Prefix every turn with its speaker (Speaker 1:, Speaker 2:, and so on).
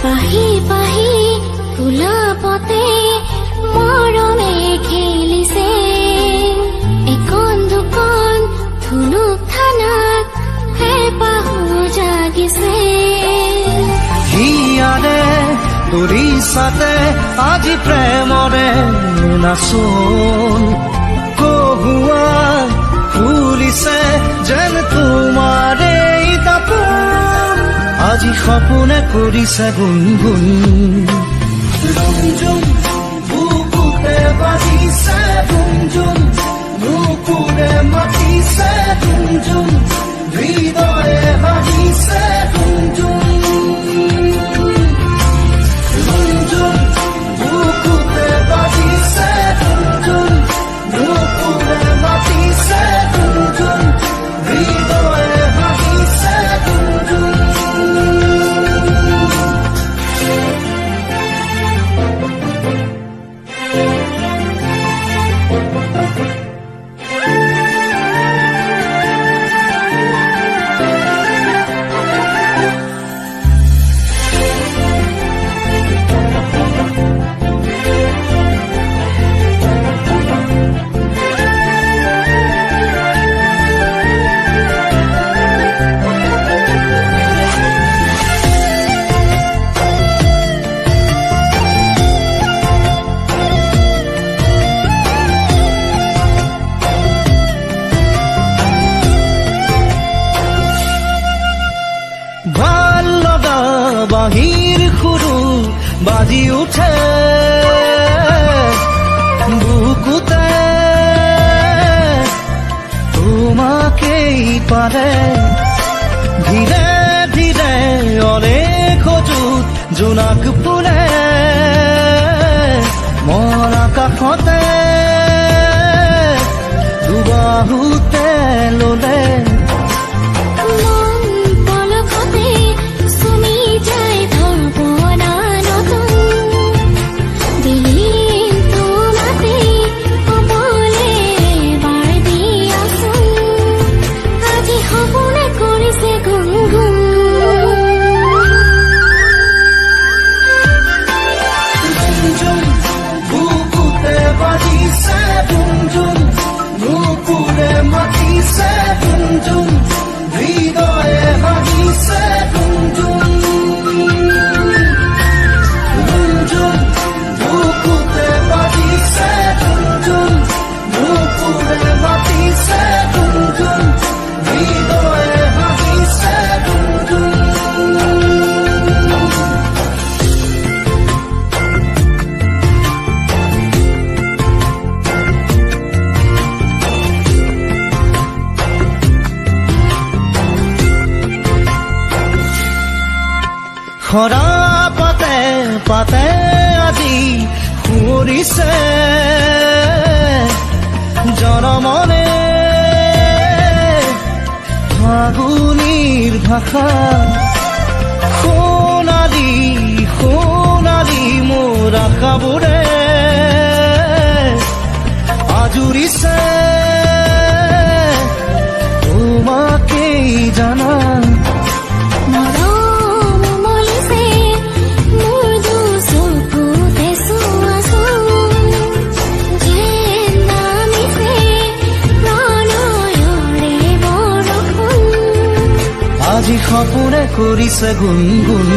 Speaker 1: পাহি পাহি গোলাপতে মৰমে খেলিছে এখন দুখন ধুনুক থানাত হেঁপাহো জাগিছে
Speaker 2: হিয়াৰে তুৰিছাতে আজি প্ৰেমৰে নাচোন কহুৱা ফুলিছে যেন তোমাৰে তাপোন আজি সপোনে কৰিছে গুণগুণ ৰুমঝুম বুকুতে বাজিছে ৰুমঝুম নুপুৰে মাতিছে ৰুমঝুম হৃদয়ে হাঁহিছে ৰুমঝুম ৰুমঝুম বুকুতে বাজিছে ৰুমঝুম নুপুৰে মাতিছে ৰুমঝুম হৃদয়ে হাঁহিছে ৰুমঝুম বাহিৰ খুৰু বাজি উঠে বুকুতে তোমাকেই পাৰে ধীৰে ধীৰে অলে খোজোত জোনাক ফুলে মন আকাশতে দুবাহুতে ললে খৰা পাতে পাতে আজি সুৰিছে জনমনে ফাগুনিৰ ভাষা সোণালী সোণালী মোৰ আশাবোৰে আজুৰিছে তোমাকেই জানা আজি সপোনে কৰিছে গুণগুণ